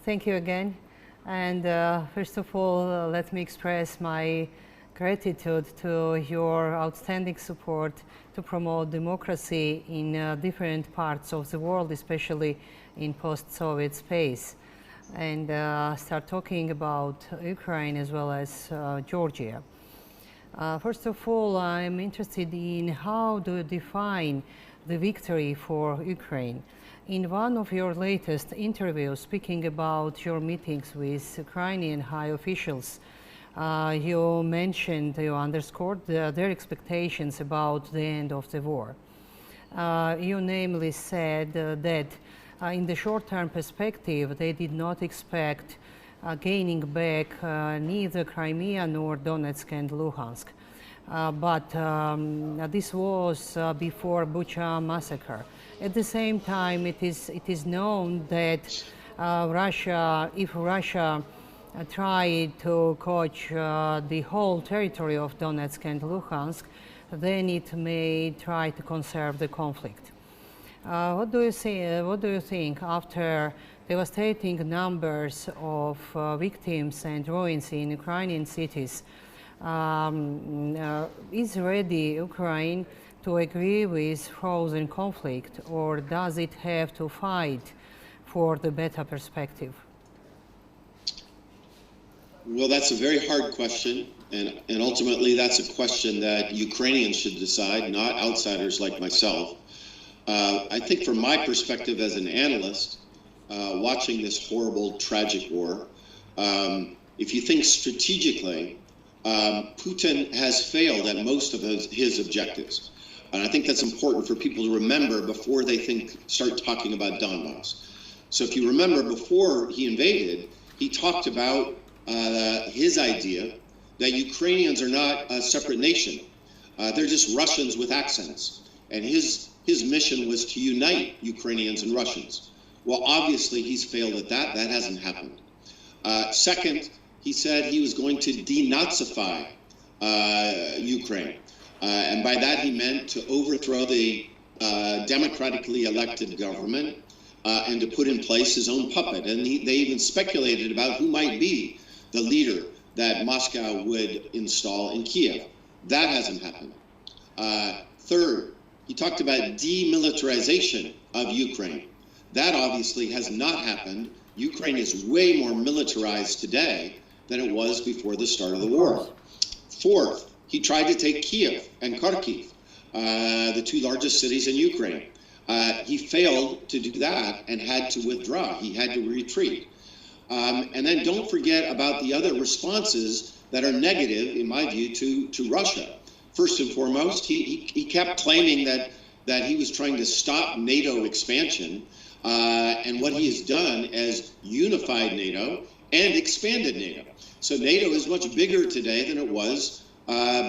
Thank you again. And first of all, let me express my gratitude to your outstanding support to promote democracy in different parts of the world, especially in post-Soviet space. And start talking about Ukraine as well as Georgia. First of all, I'm interested in how do you define the victory for Ukraine? In one of your latest interviews, speaking about your meetings with Ukrainian high officials, you mentioned, you underscored their expectations about the end of the war. You namely said that in the short-term perspective, they did not expect gaining back neither Crimea nor Donetsk and Luhansk. But this was before Bucha massacre. At the same time, it is known that if Russia tried to coach the whole territory of Donetsk and Luhansk, then it may try to conserve the conflict. What do you think after devastating numbers of victims and ruins in Ukrainian cities? Is ready Ukraine to agree with frozen conflict, or does it have to fight for the better perspective? Well, that's a very hard question, and ultimately that's a question that Ukrainians should decide, not outsiders like myself. I think from my perspective as an analyst, watching this horrible, tragic war, if you think strategically, Putin has failed at most of his objectives. And I think that's important for people to remember before they start talking about Donbass. So if you remember, before he invaded, he talked about his idea that Ukrainians are not a separate nation. They're just Russians with accents. And his mission was to unite Ukrainians and Russians. Well, obviously, he's failed at that. That hasn't happened. Second, he said he was going to denazify Ukraine. And by that, he meant to overthrow the democratically elected government and to put in place his own puppet. And they even speculated about who might be the leader that Moscow would install in Kiev. That hasn't happened. Third, he talked about demilitarization of Ukraine. That obviously has not happened. Ukraine is way more militarized today than it was before the start of the war. Fourth, he tried to take Kiev and Kharkiv, the two largest cities in Ukraine. He failed to do that and had to withdraw. He had to retreat. And then don't forget about the other responses that are negative, in my view, to Russia. First and foremost, he kept claiming that he was trying to stop NATO expansion. And what he has done is unified NATO and expanded NATO. So NATO is much bigger today than it was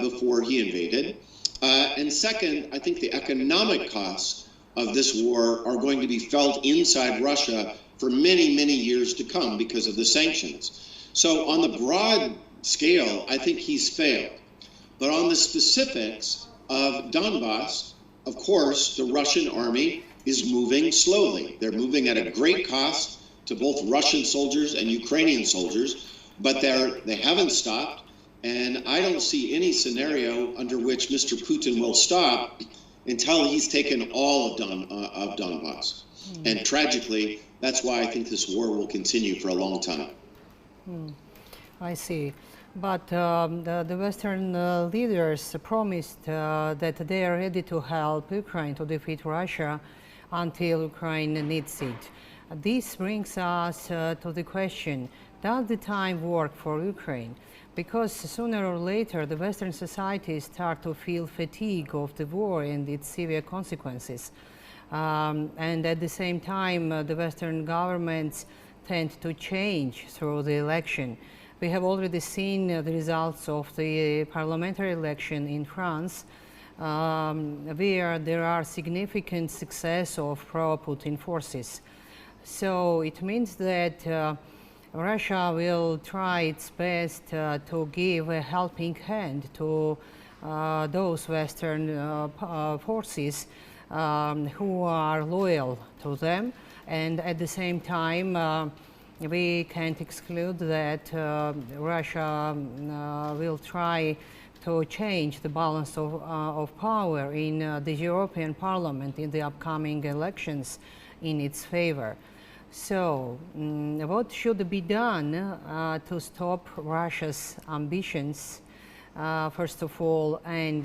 before he invaded. And second, I think the economic costs of this war are going to be felt inside Russia for many, many years to come because of the sanctions. So on the broad scale, I think he's failed. But on the specifics of Donbass, of course, the Russian army is moving slowly. They're moving at a great cost to both Russian soldiers and Ukrainian soldiers, but they haven't stopped. And I don't see any scenario under which Mr. Putin will stop until he's taken all of Donbass. And tragically, that's why I think this war will continue for a long time. I see. But the Western leaders promised that they are ready to help Ukraine to defeat Russia until Ukraine needs it. This brings us to the question, does the time work for Ukraine? Because sooner or later, the Western societies start to feel fatigue of the war and its severe consequences. And at the same time, the Western governments tend to change through the election. We have already seen the results of the parliamentary election in France, where there are significant success of pro-Putin forces. So it means that Russia will try its best to give a helping hand to those Western forces who are loyal to them. And at the same time, we can't exclude that Russia will try to change the balance of power in the European Parliament in the upcoming elections in its favor. So, what should be done to stop Russia's ambitions, first of all, and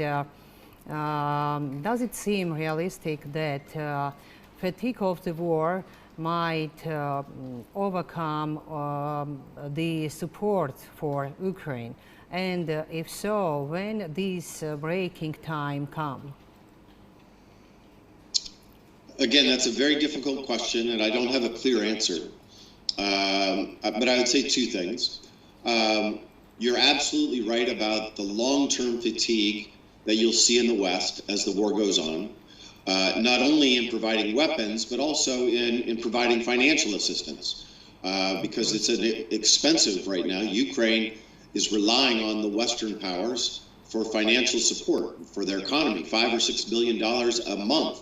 does it seem realistic that fatigue of the war might overcome the support for Ukraine? And if so, when this breaking time comes? Again, that's a very difficult question, and I don't have a clear answer. But I would say two things. You're absolutely right about the long-term fatigue that you'll see in the West as the war goes on, not only in providing weapons, but also in providing financial assistance, because it's expensive right now. Ukraine is relying on the Western powers for financial support for their economy, $5 or $6 billion a month.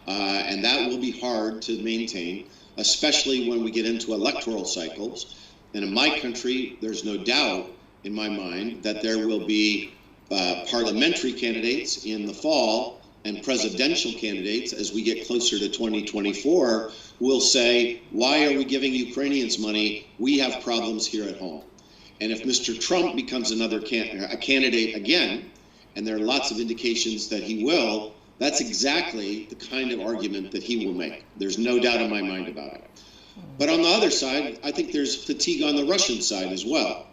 And that will be hard to maintain, especially when we get into electoral cycles. And in my country, there's no doubt in my mind that there will be parliamentary candidates in the fall and presidential candidates as we get closer to 2024 who will say, why are we giving Ukrainians money? We have problems here at home. And if Mr. Trump becomes another candidate again, and there are lots of indications that he will, that's exactly the kind of argument that he will make. There's no doubt in my mind about it. But on the other side, I think there's fatigue on the Russian side as well.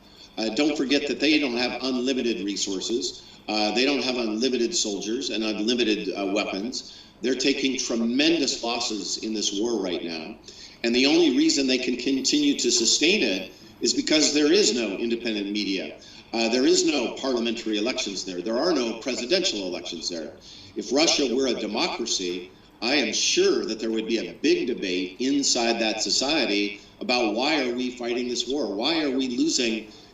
Don't forget that they don't have unlimited resources. They don't have unlimited soldiers and unlimited weapons. They're taking tremendous losses in this war right now. And the only reason they can continue to sustain it is because there is no independent media. There is no parliamentary elections there. There are no presidential elections there. If Russia were a democracy, I am sure that there would be a big debate inside that society about why are we fighting this war? Why are we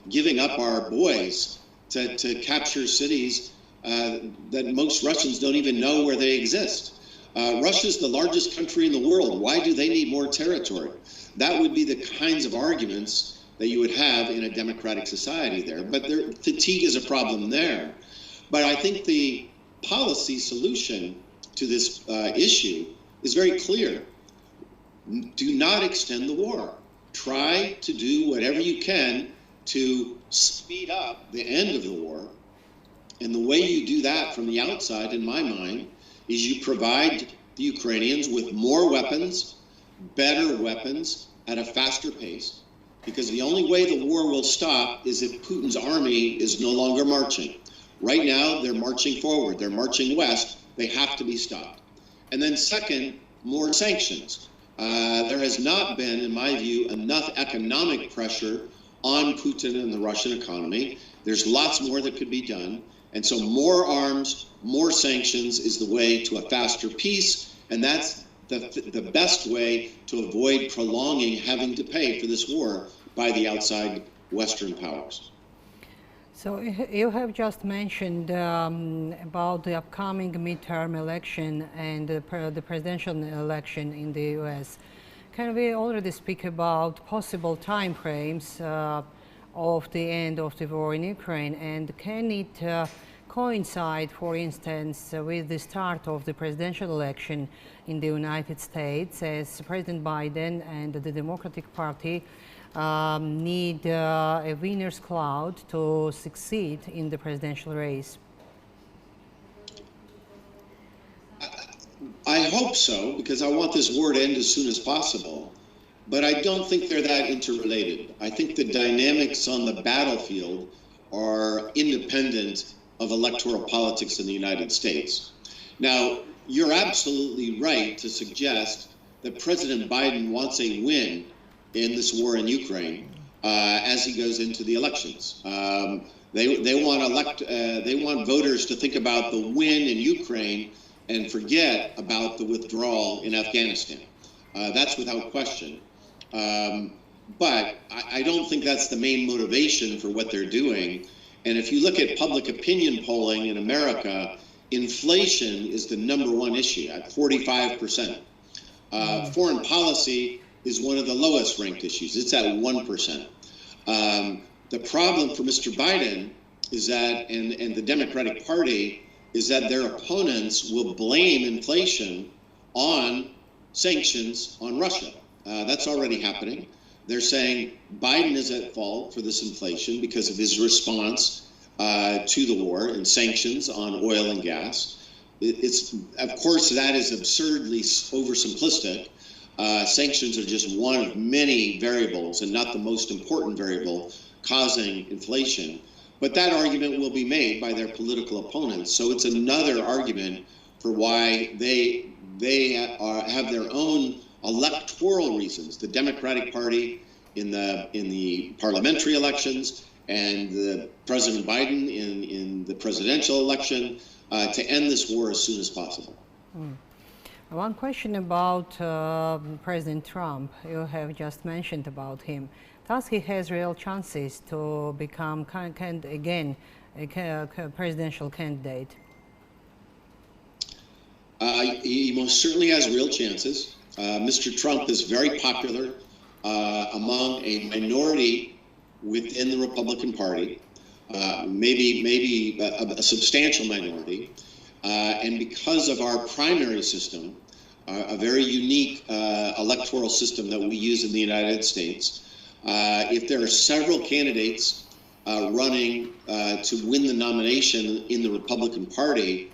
giving up our boys to capture cities that most Russians don't even know where they exist? Russia's the largest country in the world. Why do they need more territory? That would be the kinds of arguments that you would have in a democratic society there. But fatigue is a problem there. But I think the policy solution to this issue is very clear. Do not extend the war. Try to do whatever you can to speed up the end of the war. And the way you do that from the outside, in my mind, is you provide the Ukrainians with more weapons, better weapons at a faster pace. Because the only way the war will stop is if Putin's army is no longer marching. Right now, they're marching forward. They're marching west. They have to be stopped. And then second, more sanctions. There has not been, in my view, enough economic pressure on Putin and the Russian economy. There's lots more that could be done. And so more arms, more sanctions is the way to a faster peace. And that's the best way to avoid prolonging having to pay for this war by the outside Western powers. So you have just mentioned about the upcoming midterm election and the presidential election in the US. Can we already speak about possible time frames of the end of the war in Ukraine, and can it coincide, for instance, with the start of the presidential election in the United States, as President Biden and the Democratic Party need a winner's cloud to succeed in the presidential race? I hope so, because I want this war to end as soon as possible. But I don't think they're that interrelated. I think the dynamics on the battlefield are independent of electoral politics in the United States. Now, you're absolutely right to suggest that President Biden wants a win in this war in Ukraine as he goes into the elections. They want voters to think about the win in Ukraine and forget about the withdrawal in Afghanistan. That's without question. But I don't think that's the main motivation for what they're doing. And if you look at public opinion polling in America, inflation is the #1 issue at 45%. Foreign policy is one of the lowest ranked issues. It's at 1%. The problem for Mr. Biden is that, and the Democratic Party, is that their opponents will blame inflation on sanctions on Russia. That's already happening. They're saying Biden is at fault for this inflation because of his response to the war and sanctions on oil and gas. Of course, that is absurdly oversimplistic. Sanctions are just one of many variables and not the most important variable causing inflation. But that argument will be made by their political opponents. So it's another argument for why they have their own electoral reasons. The Democratic Party in the parliamentary elections and President Biden in the presidential election to end this war as soon as possible. One question about President Trump. You have just mentioned about him. Does he has real chances to become again a presidential candidate? He most certainly has real chances. Mr. Trump is very popular among a minority within the Republican Party, maybe a substantial minority. And because of our primary system, a very unique electoral system that we use in the United States, if there are several candidates running to win the nomination in the Republican Party,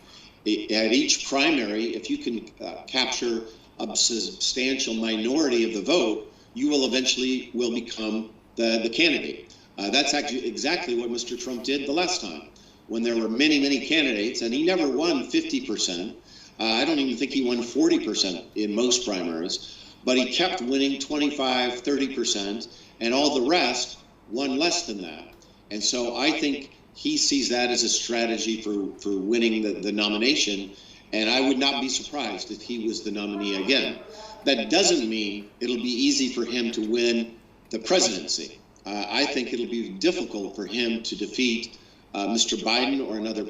at each primary, if you can capture a substantial minority of the vote, you will eventually become the candidate. That's actually exactly what Mr. Trump did the last time, when there were many candidates, and he never won 50%. I don't even think he won 40% in most primaries, but he kept winning 25, 30%, and all the rest won less than that. And so I think he sees that as a strategy for winning the nomination, and I would not be surprised if he was the nominee again. That doesn't mean it'll be easy for him to win the presidency. I think it'll be difficult for him to defeat Mr. Biden or another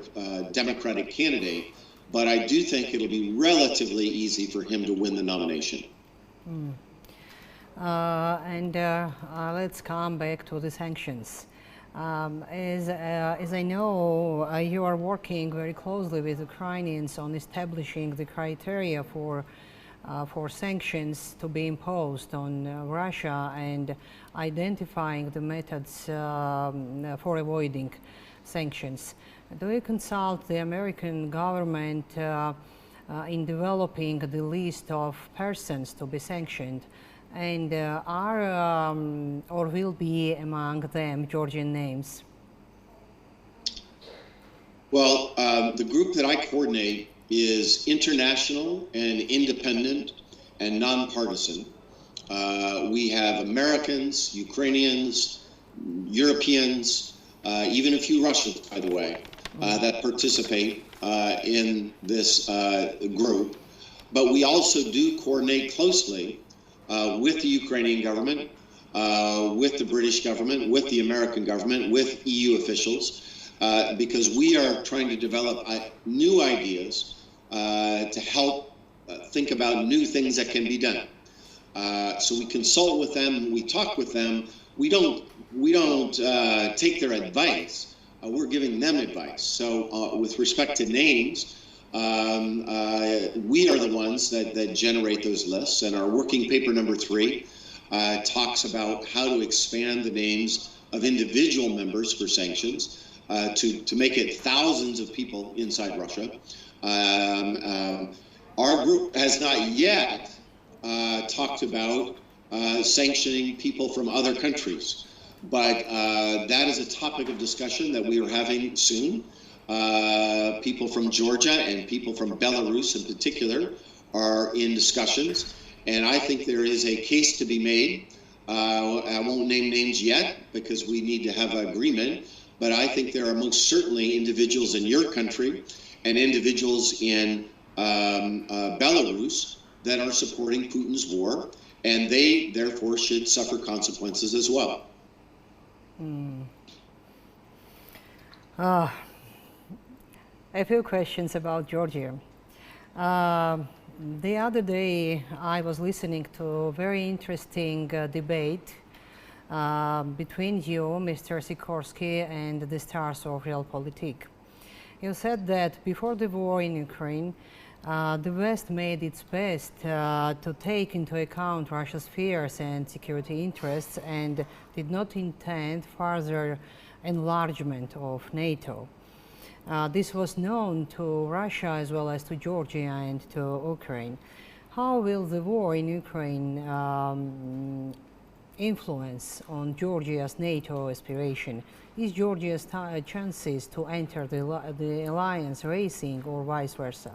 Democratic candidate, but I do think it'll be relatively easy for him to win the nomination. Let's come back to the sanctions. As I know, you are working very closely with Ukrainians on establishing the criteria for sanctions to be imposed on Russia and identifying the methods for avoiding sanctions. Do you consult the American government in developing the list of persons to be sanctioned, and are or will be among them Georgian names? Well, the group that I coordinate is international and independent and nonpartisan. We have Americans, Ukrainians, Europeans, even a few Russians, by the way, that participate in this group. But we also do coordinate closely with the Ukrainian government, with the British government, with the American government, with EU officials, because we are trying to develop new ideas to help think about new things that can be done. So we consult with them, we talk with them. We don't take their advice. We're giving them advice. So with respect to names, we are the ones that generate those lists, and our working paper number 3 talks about how to expand the names of individual members for sanctions to make it thousands of people inside Russia. Our group has not yet talked about sanctioning people from other countries, but that is a topic of discussion that we are having soon. People from Georgia and people from Belarus in particular are in discussions, and I think there is a case to be made. I won't name names yet because we need to have an agreement, but I think there are most certainly individuals in your country and individuals in Belarus that are supporting Putin's war, and they therefore should suffer consequences as well. A few questions about Georgia. The other day, I was listening to a very interesting debate between you, Mr. Sikorsky, and the stars of realpolitik. You said that before the war in Ukraine, the West made its best to take into account Russia's fears and security interests and did not intend further enlargement of NATO. This was known to Russia as well as to Georgia and to Ukraine. How will the war in Ukraine influence on Georgia's NATO aspiration? Is Georgia's chances to enter the alliance racing or vice versa?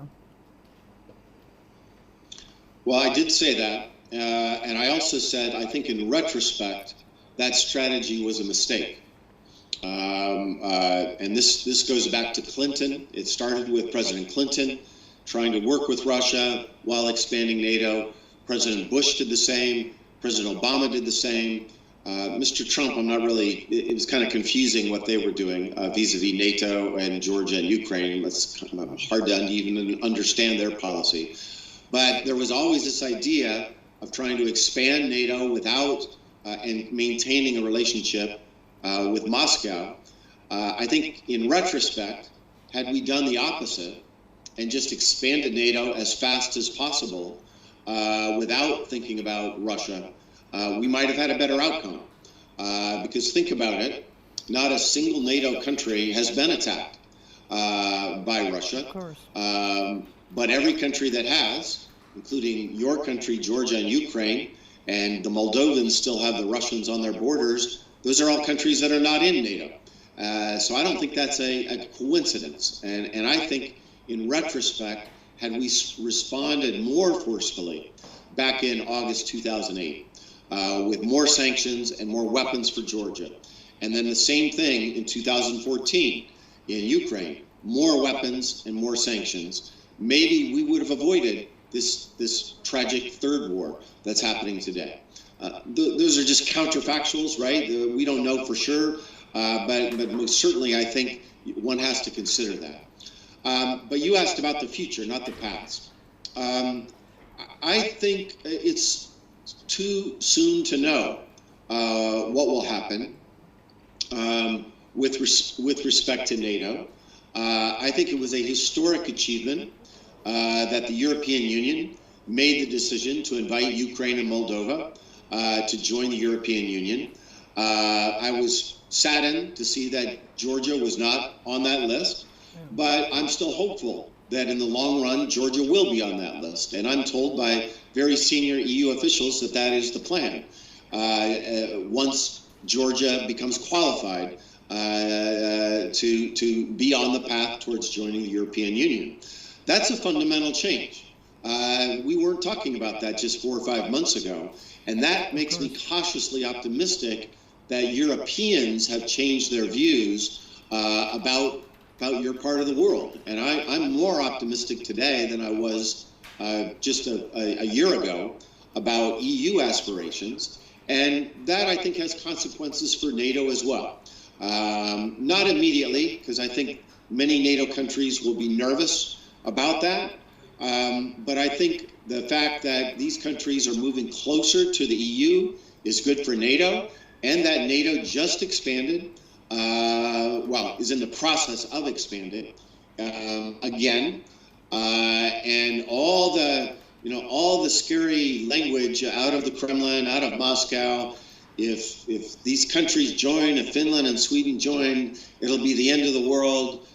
Well, I did say that, and I also said, I think in retrospect, that strategy was a mistake. And this goes back to Clinton. It started with President Clinton trying to work with Russia while expanding NATO. President Bush did the same. President Obama did the same. Mr. Trump, I'm not really, it was kind of confusing what they were doing vis-a-vis NATO and Georgia and Ukraine. It's kind of hard to even understand their policy. But there was always this idea of trying to expand NATO without and maintaining a relationship with Moscow. I think in retrospect, had we done the opposite and just expanded NATO as fast as possible without thinking about Russia, we might have had a better outcome. Because think about it, not a single NATO country has been attacked by Russia. Of course. But every country that has, including your country, Georgia and Ukraine, and the Moldovans still have the Russians on their borders, those are all countries that are not in NATO. So I don't think that's a coincidence. And I think in retrospect, had we responded more forcefully back in August 2008 with more sanctions and more weapons for Georgia, and then the same thing in 2014 in Ukraine, more weapons and more sanctions, maybe we would have avoided this tragic third war that's happening today. Those are just counterfactuals, right? We don't know for sure, but most certainly I think one has to consider that. But you asked about the future, not the past. I think it's too soon to know what will happen with respect to NATO. I think it was a historic achievement that the European Union made the decision to invite Ukraine and Moldova to join the European Union. I was saddened to see that Georgia was not on that list, but I'm still hopeful that in the long run, Georgia will be on that list. And I'm told by very senior EU officials that that is the plan. Once Georgia becomes qualified to be on the path towards joining the European Union. That's a fundamental change. We weren't talking about that just 4 or 5 months ago. And that makes me cautiously optimistic that Europeans have changed their views about your part of the world. And I'm more optimistic today than I was just a year ago about EU aspirations. And that, I think, has consequences for NATO as well. Not immediately, because I think many NATO countries will be nervous about that. But I think the fact that these countries are moving closer to the EU is good for NATO, and that NATO just expanded, is in the process of expanding again, and all the scary language out of the Kremlin, out of Moscow. If these countries join, if Finland and Sweden join, it'll be the end of the world.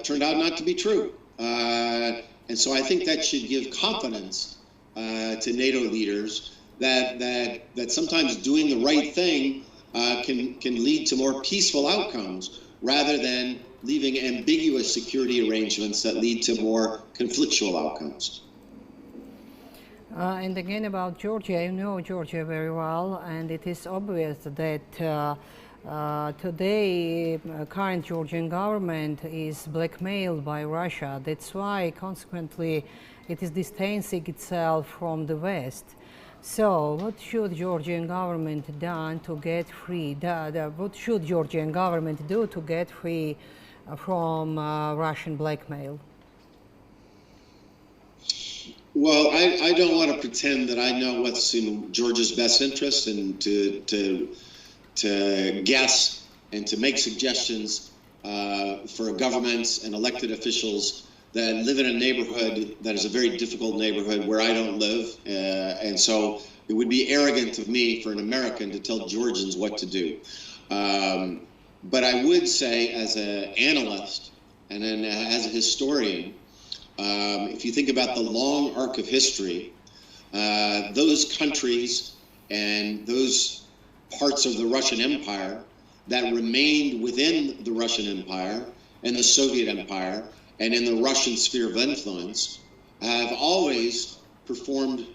Turned out not to be true. And so I think that should give confidence to NATO leaders that sometimes doing the right thing can lead to more peaceful outcomes rather than leaving ambiguous security arrangements that lead to more conflictual outcomes. And again about Georgia, you know Georgia very well, and it is obvious that today current Georgian government is blackmailed by Russia. That's why consequently it is distancing itself from the West. So what should Georgian government done to get free? What should Georgian government do to get free from Russian blackmail? Well, I don't want to pretend that I know what's in Georgia's best interest and to guess and to make suggestions for governments and elected officials that live in a neighborhood that is a very difficult neighborhood where I don't live. And so it would be arrogant of me for an American to tell Georgians what to do. But I would say, as an analyst and then as a historian, if you think about the long arc of history, those countries and those parts of the Russian Empire that remained within the Russian Empire and the Soviet Empire and in the Russian sphere of influence have always performed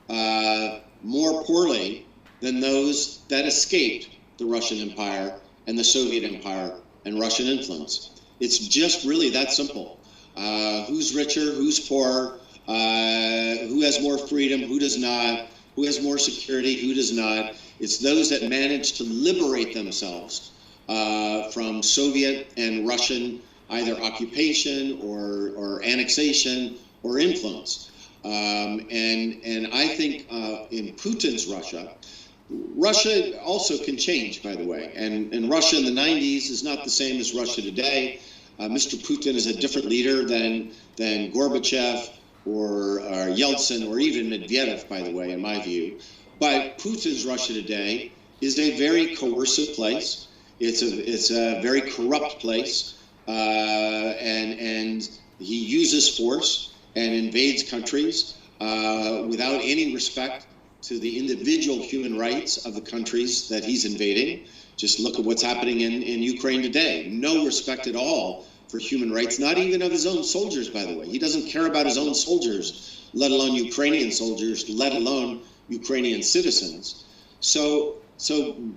more poorly than those that escaped the Russian Empire and the Soviet Empire and Russian influence. It's just really that simple. Who's richer, who's poorer, who has more freedom, who does not, who has more security, who does not. It's those that manage to liberate themselves from Soviet and Russian either occupation or annexation or influence. And I think in Putin's Russia also can change, by the way. And Russia in the 90s is not the same as Russia today. Mr. Putin is a different leader than Gorbachev or Yeltsin or even Medvedev, by the way, in my view. But Putin's Russia today is a very coercive place. It's a very corrupt place, and he uses force and invades countries without any respect to the individual human rights of the countries that he's invading. Just look at what's happening in Ukraine today. No respect at all for human rights, not even of his own soldiers, by the way. He doesn't care about his own soldiers, let alone Ukrainian soldiers, let alone Ukrainian citizens. So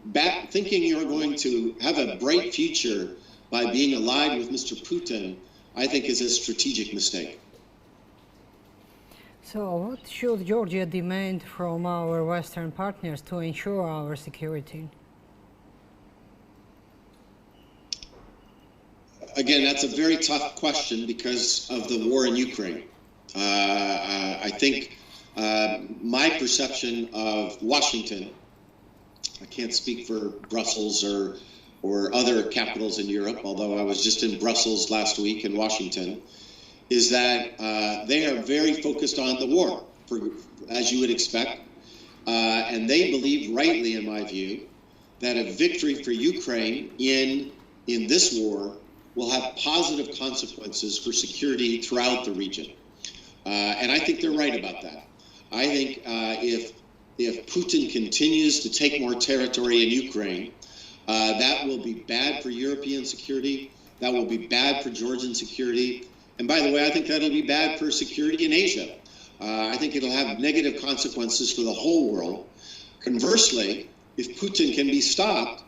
back thinking you're going to have a bright future by being allied with Mr. Putin, I think is a strategic mistake. So what should Georgia demand from our Western partners to ensure our security? Again, that's a very tough question because of the war in Ukraine. I think my perception of Washington, I can't speak for Brussels or other capitals in Europe, although I was just in Brussels last week in Washington, is that they are very focused on the war, as you would expect. And they believe rightly, in my view, that a victory for Ukraine in this war will have positive consequences for security throughout the region. And I think they're right about that. I think if Putin continues to take more territory in Ukraine, that will be bad for European security. That will be bad for Georgian security. And by the way, I think that'll be bad for security in Asia. I think it'll have negative consequences for the whole world. Conversely, if Putin can be stopped,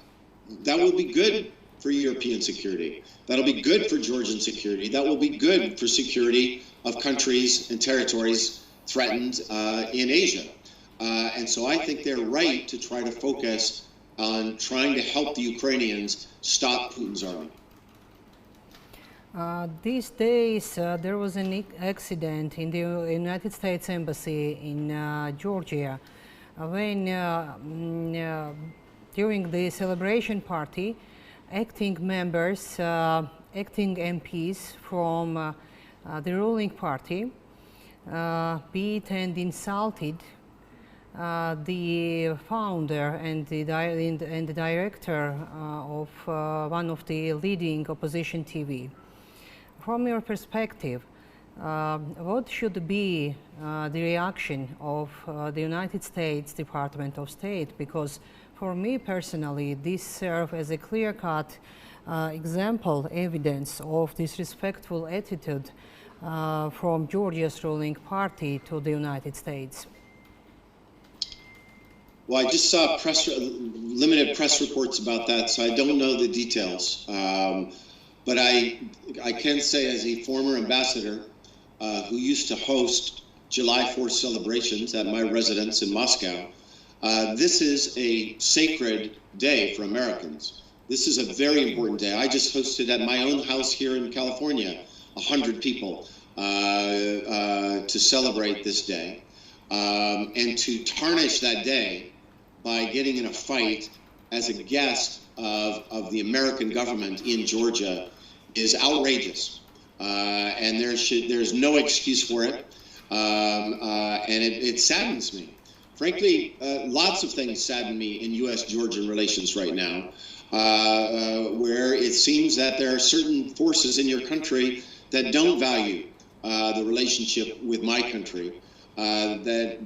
that will be good for European security. That'll be good for Georgian security. That will be good for security of countries and territories threatened in Asia. And so I think they're right to try to focus on trying to help the Ukrainians stop Putin's army. These days, there was an accident in the United States Embassy in Georgia when during the celebration party, acting members, acting MPs from the ruling party beat and insulted the founder and the director of one of the leading opposition TV. From your perspective, what should be the reaction of the United States Department of State? Because for me personally, this serves as a clear-cut example, evidence of disrespectful attitude from Georgia's ruling party to the United States. Well, I just saw limited press reports about that, so I don't know the details. But I can say, as a former ambassador who used to host July 4th celebrations at my residence in Moscow, this is a sacred day for Americans. This is a very important day. I just hosted at my own house here in California 100 people. to celebrate this day, and to tarnish that day by getting in a fight as a guest of the American government in Georgia is outrageous, and there's no excuse for it, and it saddens me. Frankly, lots of things sadden me in U.S.-Georgian relations right now, where it seems that there are certain forces in your country that don't value the relationship with my country, that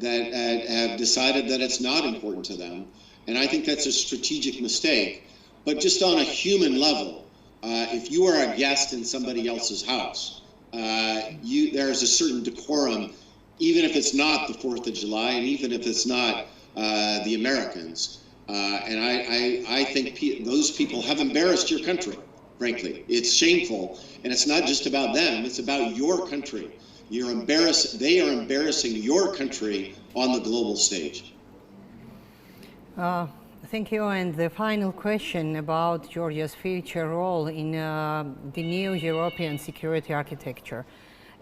have decided that it's not important to them. And I think that's a strategic mistake. But just on a human level, if you are a guest in somebody else's house, there's a certain decorum, even if it's not the 4th of July, and even if it's not the Americans. And I think those people have embarrassed your country, frankly. It's shameful, and it's not just about them, it's about your country. They are embarrassing your country on the global stage. Thank you. And the final question about Georgia's future role in the new European security architecture.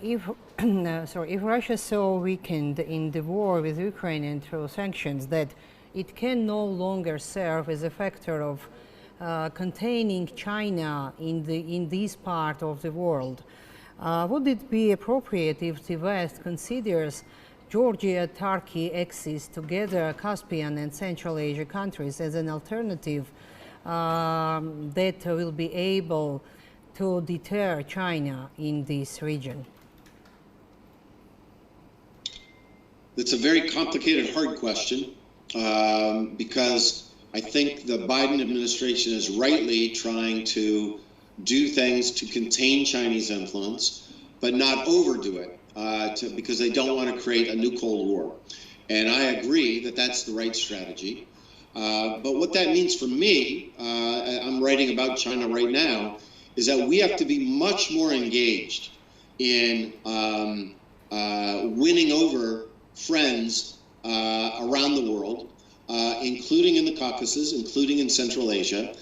If Russia is so weakened in the war with Ukraine and through sanctions that it can no longer serve as a factor of containing China in this part of the world, would it be appropriate if the West considers Georgia-Turkey axis together, Caspian and Central Asia countries, as an alternative that will be able to deter China in this region? It's a very complicated, hard question, because I think the Biden administration is rightly trying to do things to contain Chinese influence, but not overdo it, because they don't want to create a new Cold War. And I agree that that's the right strategy. But what that means for me, I'm writing about China right now, is that we have to be much more engaged in winning over friends around the world, including in the Caucasus, including in Central Asia,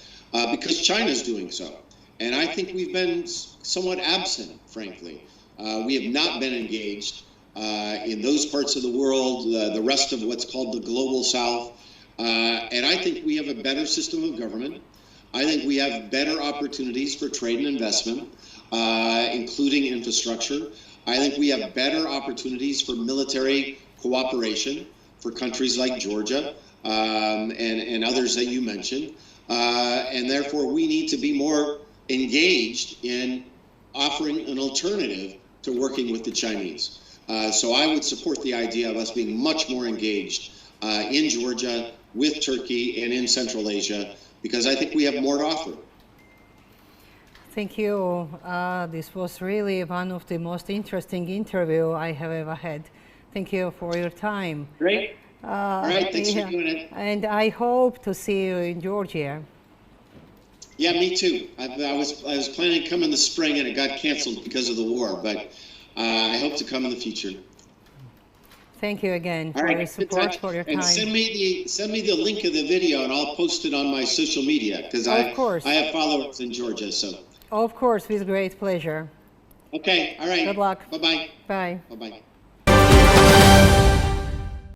because China's doing so. And I think we've been somewhat absent, frankly. We have not been engaged in those parts of the world, the rest of what's called the global south. And I think we have a better system of government. I think we have better opportunities for trade and investment, including infrastructure. I think we have better opportunities for military cooperation for countries like Georgia and others that you mentioned. And therefore, we need to be more engaged in offering an alternative to working with the Chinese. So I would support the idea of us being much more engaged in Georgia, with Turkey, and in Central Asia, because I think we have more to offer. Thank you. This was really one of the most interesting interviews I have ever had. Thank you for your time. Great. All right, thanks for doing it. And I hope to see you in Georgia. Yeah, me too. I was planning to come in the spring, and it got canceled because of the war. But I hope to come in the future. Thank you again for your support, for your time. And send me the link of the video, and I'll post it on my social media, because I have followers in Georgia. So. Of course, with great pleasure. Okay. All right. Good luck. Bye-bye. Bye. Bye-bye.